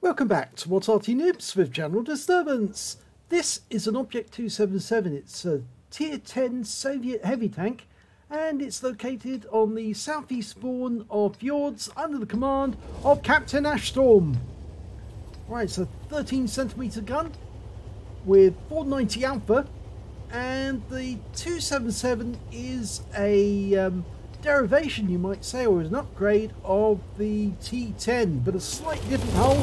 Welcome back to What's Arty Noobs with General Disturbance. This is an Object 277. It's a Tier 10 Soviet heavy tank and it's located on the southeast spawn of Fjords under the command of Captain Ashstorm. Right, it's a 13cm gun with 490 alpha, and the 277 is a derivation, you might say, or is an upgrade of the T10, but a slightly different hull,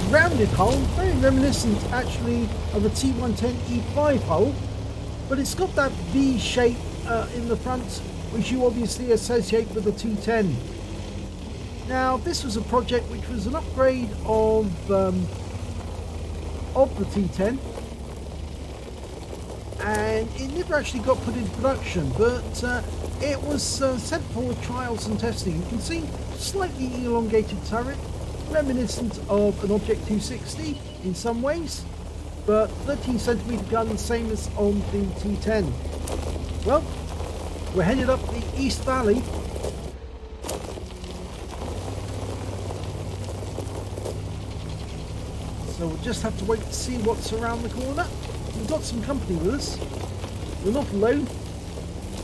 rounded hull, very reminiscent actually of a T110E5 hull, but it's got that V shape in the front, which you obviously associate with the T10. Now, this was a project which was an upgrade of the T10, and it never actually got put into production, but it was sent for trials and testing. You can see slightly elongated turret, reminiscent of an Object 260 in some ways, but 13cm gun, same as on the T10. Well, we're headed up the East Valley. So we'll just have to wait to see what's around the corner. We've got some company with us. We're not alone.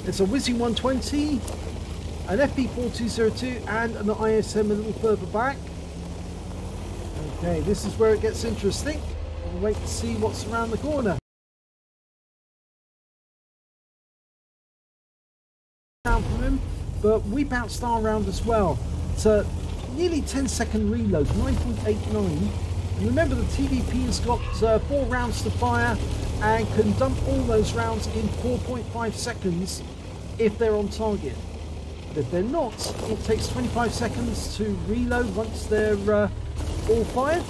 It's a Whizzing 120, an FP4202 and an ISM a little further back. Okay, this is where it gets interesting. We'll wait to see what's around the corner. Down from him, but we bounced our round as well. It's a nearly 10-second reload, 9.89. And remember, the TVP has got 4 rounds to fire and can dump all those rounds in 4.5 seconds if they're on target. But if they're not, it takes 25 seconds to reload once they're all fired.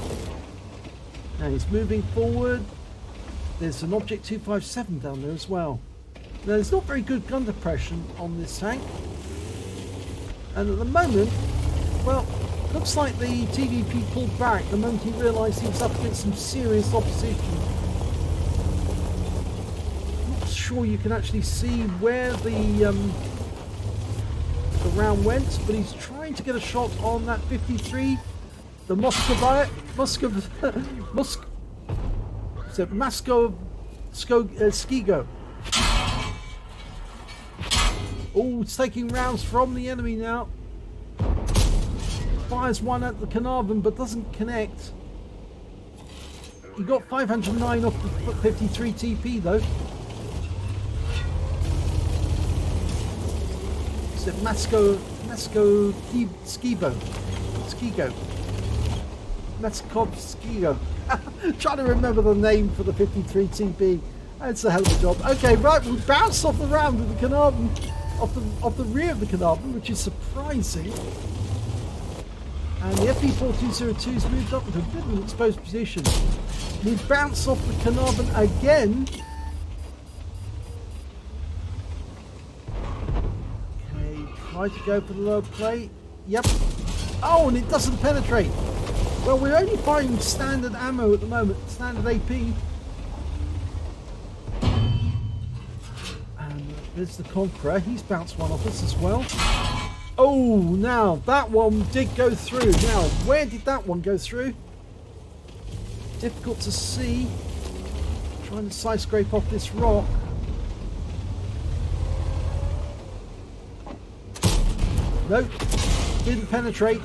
Now he's moving forward. There's an Object 257 down there as well. Now, there's not very good gun depression on this tank, and at the moment, well, looks like the TVP pulled back the moment he realised he was up against some serious opposition. Not sure you can actually see where the round went, but he's trying to get a shot on that 53, the Skigo. Oh, it's taking rounds from the enemy now. Fires one at the Carnarvon but doesn't connect. He got 509 off the 53 TP though. Is it Skigo. Trying to remember the name for the 53 TP. That's a hell of a job. Okay, right, we bounced off the round with the Carnarvon, off the rear of the Carnarvon, which is surprising. And the FP4202's moved up into a bit of an exposed position. We bounce off the Carnarvon again. Okay, try to go for the low plate. Yep. Oh, and it doesn't penetrate. Well, we're only firing standard ammo at the moment, standard AP. And there's the Conqueror. He's bounced one off us as well. Oh, now that one did go through. Now, where did that one go through? Difficult to see. Trying to side scrape off this rock. Nope, didn't penetrate.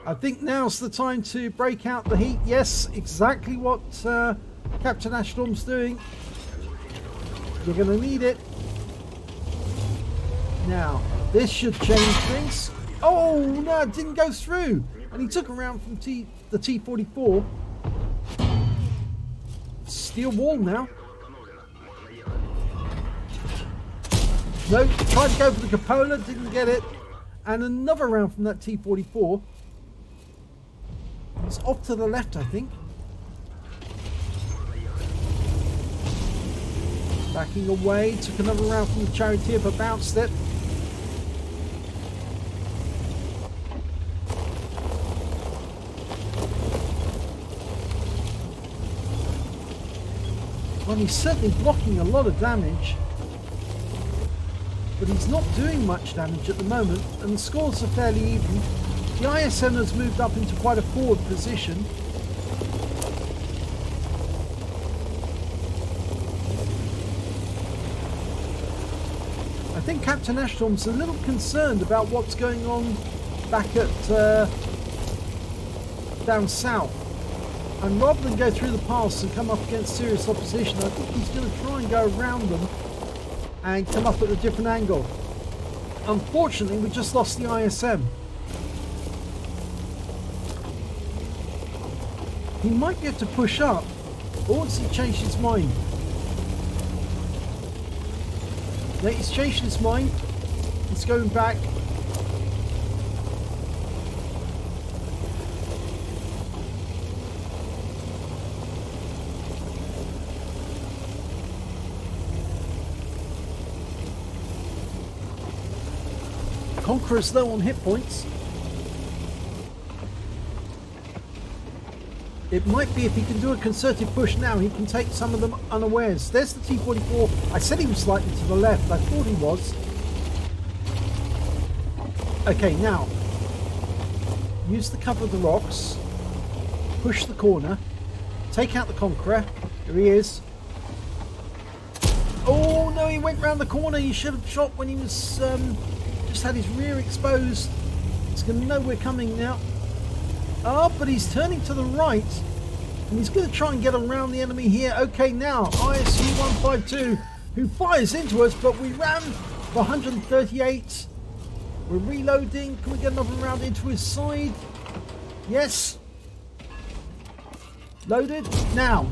I think now's the time to break out the heat. Yes, exactly what Captain Ashstorm's doing. You're going to need it. Now, this should change things. Oh, no, it didn't go through. And he took a round from the T44. Steel wall now. Nope, tried to go for the cupola, didn't get it. And another round from that T44. It's off to the left, I think. Backing away, took another round from the Charioteer but bounced it. Well, he's certainly blocking a lot of damage, but he's not doing much damage at the moment, and the scores are fairly even. The ISM has moved up into quite a forward position. I think Captain Ashtorm's a little concerned about what's going on back at down south. And rather than go through the pass and come up against serious opposition, I think he's going to try and go around them and come up at a different angle. Unfortunately, we just lost the ISM. He might be able to push up, or has he changed his mind? No, he's changed his mind. He's going back. Conqueror's low on hit points. It might be if he can do a concerted push now, he can take some of them unawares. There's the T-44. I said he was slightly to the left. I thought he was. Okay, now. Use the cover of the rocks. Push the corner. Take out the Conqueror. Here he is. Oh, no, he went round the corner. He should have shot when he was... just had his rear exposed. He's going to know we're coming now. Oh, but he's turning to the right. And he's going to try and get around the enemy here. Okay, now, ISU-152, who fires into us, but we ran for 138. We're reloading. Can we get another round into his side? Yes. Loaded. Now,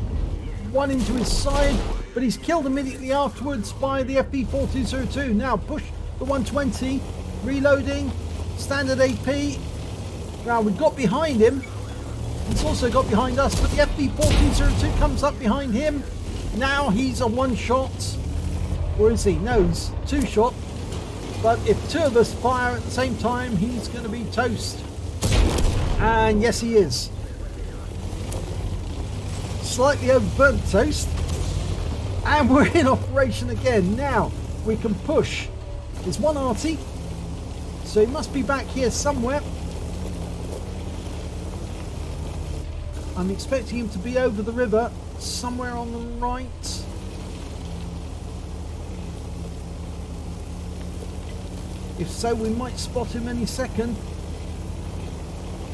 one into his side, but he's killed immediately afterwards by the FB-4202. Now, push the 120. Reloading. Standard AP. Now, we've got behind him. He's also got behind us, but the FB-4202 comes up behind him. Now he's a one-shot. Or is he? No, he's two-shot. But if two of us fire at the same time, he's going to be toast. And yes, he is. Slightly overburnt toast. And we're in operation again. Now, we can push. There's one Arty. So he must be back here somewhere. I'm expecting him to be over the river, somewhere on the right. If so, we might spot him any second.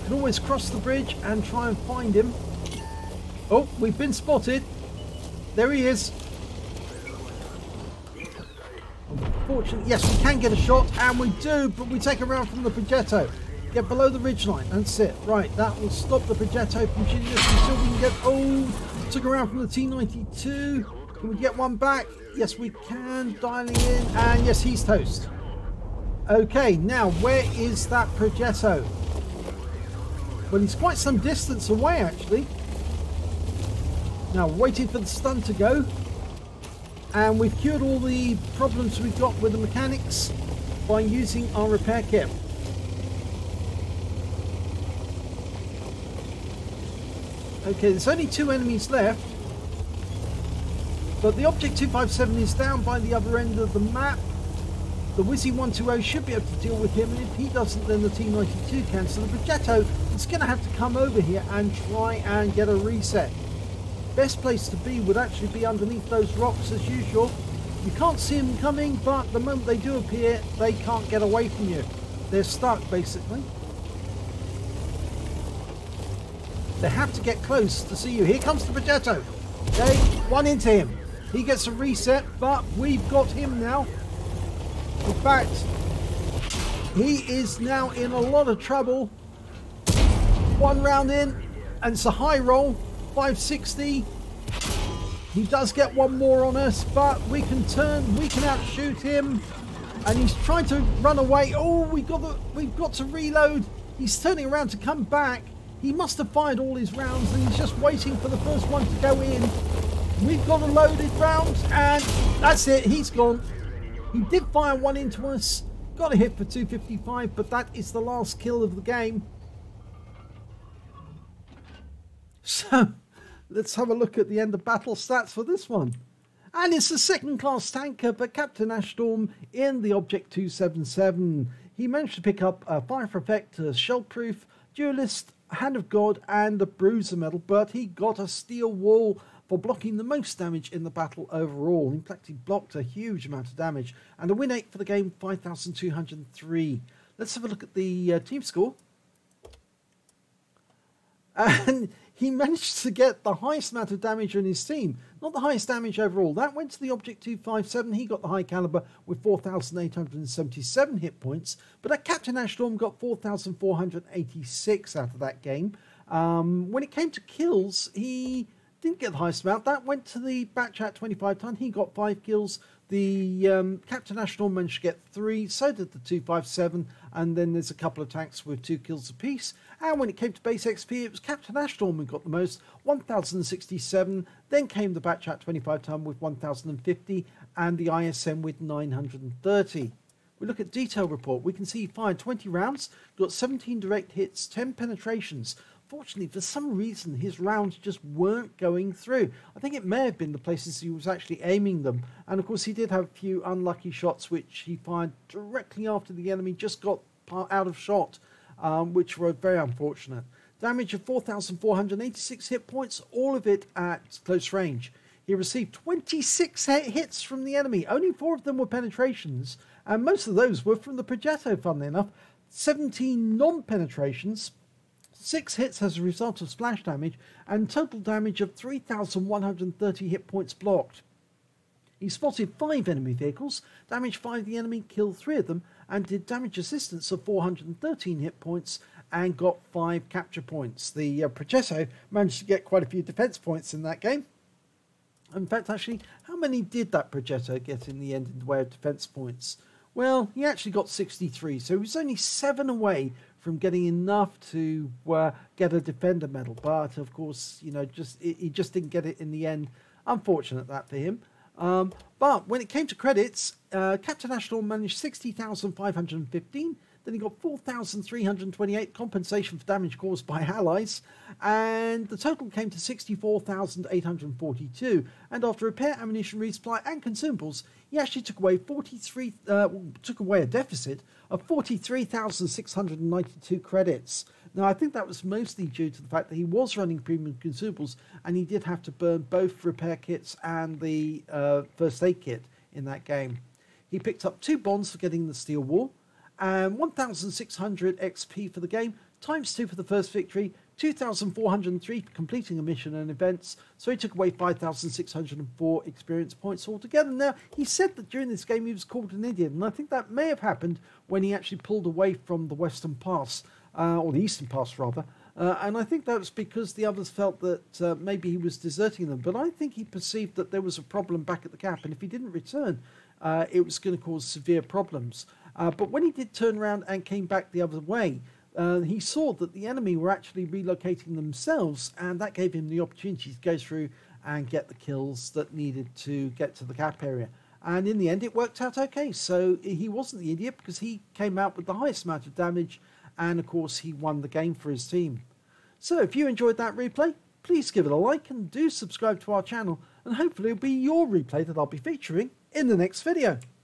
Can always cross the bridge and try and find him. Oh, we've been spotted. There he is. Unfortunately, yes, we can get a shot, and we do, but we take a round from the Progetto. Get below the ridgeline. That's it. Right, that will stop the Progetto from shooting us until we can get... Oh, took a round from the T-92. Can we get one back? Yes, we can. Dialing in, and yes, he's toast. Okay, now, where is that Progetto? Well, he's quite some distance away, actually. Now, waiting for the stun to go. And we've cured all the problems we've got with the mechanics by using our repair kit. Okay, there's only two enemies left. But the Object 257 is down by the other end of the map. The Wizzy 120 should be able to deal with him, and if he doesn't, then the T-92 can. So the Progetto is going to have to come over here and try and get a reset. Best place to be would actually be underneath those rocks as usual. You can't see them coming, but the moment they do appear, they can't get away from you. They're stuck, basically. They have to get close to see you. Here comes the Progetto. Okay, one into him. He gets a reset, but we've got him now. In fact, he is now in a lot of trouble. One round in, and it's a high roll. 560. He does get one more on us, but we can turn, we can outshoot him. And he's trying to run away. Oh, we've got to reload. He's turning around to come back. He must have fired all his rounds, and he's just waiting for the first one to go in. We've got a loaded round, and that's it. He's gone. He did fire one into us. Got a hit for 255, but that is the last kill of the game. So, let's have a look at the end of battle stats for this one. And it's a second class tanker, but Captain Ashtorm in the Object 277. he managed to pick up a Fire for Effect, Shellproof, Duelist, Hand of God, and the Bruiser medal, but he got a Steel Wall for blocking the most damage in the battle overall. In fact, he blocked a huge amount of damage, and a win 8 for the game, 5,203. Let's have a look at the team score. And he managed to get the highest amount of damage on his team. Not the highest damage overall. That went to the Object 257. He got the high caliber with 4,877 hit points. But that Captain Ashstorm got 4,486 out of that game. When it came to kills, he didn't get the highest amount. That went to the Batchat 25 ton. He got 5 kills. The Captain Ashstorm managed to get 3, so did the 257, and then there's a couple of tanks with 2 kills apiece. And when it came to base XP, it was Captain Ashstorm who got the most, 1,067. Then came the Batchat 25 ton with 1,050, and the ISM with 930. We look at detail report. We can see he fired 20 rounds, got 17 direct hits, 10 penetrations. Fortunately, for some reason, his rounds just weren't going through. I think it may have been the places he was actually aiming them. And of course, he did have a few unlucky shots, which he fired directly after the enemy just got out of shot, which were very unfortunate. Damage of 4,486 hit points, all of it at close range. He received 26 hits from the enemy. Only 4 of them were penetrations, and most of those were from the Progetto, funnily enough. 17 non-penetrations, 6 hits as a result of splash damage, and total damage of 3,130 hit points blocked. He spotted 5 enemy vehicles, damaged 5 of the enemy, killed 3 of them, and did damage assistance of 413 hit points and got 5 capture points. The Progetto managed to get quite a few defense points in that game. In fact, actually, how many did that Progetto get in the end in the way of defense points? Well, he actually got 63, so he was only 7 away from getting enough to get a Defender medal. But, of course, you know, he just didn't get it in the end. Unfortunate that for him. But when it came to credits, Captain Ashstorm managed 60,515. Then he got 4,328 compensation for damage caused by allies, and the total came to 64,842. And after repair, ammunition resupply, and consumables, he actually took away a deficit of 43,692 credits. Now, I think that was mostly due to the fact that he was running premium consumables, and he did have to burn both repair kits and the first aid kit in that game. He picked up 2 bonds for getting the Steel Wall, and 1,600 XP for the game, times 2 for the first victory, 2,403 for completing a mission and events, so he took away 5,604 experience points altogether. Now, he said that during this game he was called an idiot, and I think that may have happened when he actually pulled away from the Western Pass, or the Eastern Pass rather, and I think that was because the others felt that maybe he was deserting them, but I think he perceived that there was a problem back at the cap, and if he didn't return, it was going to cause severe problems. But when he did turn around and came back the other way, he saw that the enemy were actually relocating themselves, and that gave him the opportunity to go through and get the kills that needed to get to the cap area. And in the end, it worked out okay. So he wasn't the idiot, because he came out with the highest amount of damage, and of course he won the game for his team. So if you enjoyed that replay, please give it a like and do subscribe to our channel, and hopefully it'll be your replay that I'll be featuring in the next video.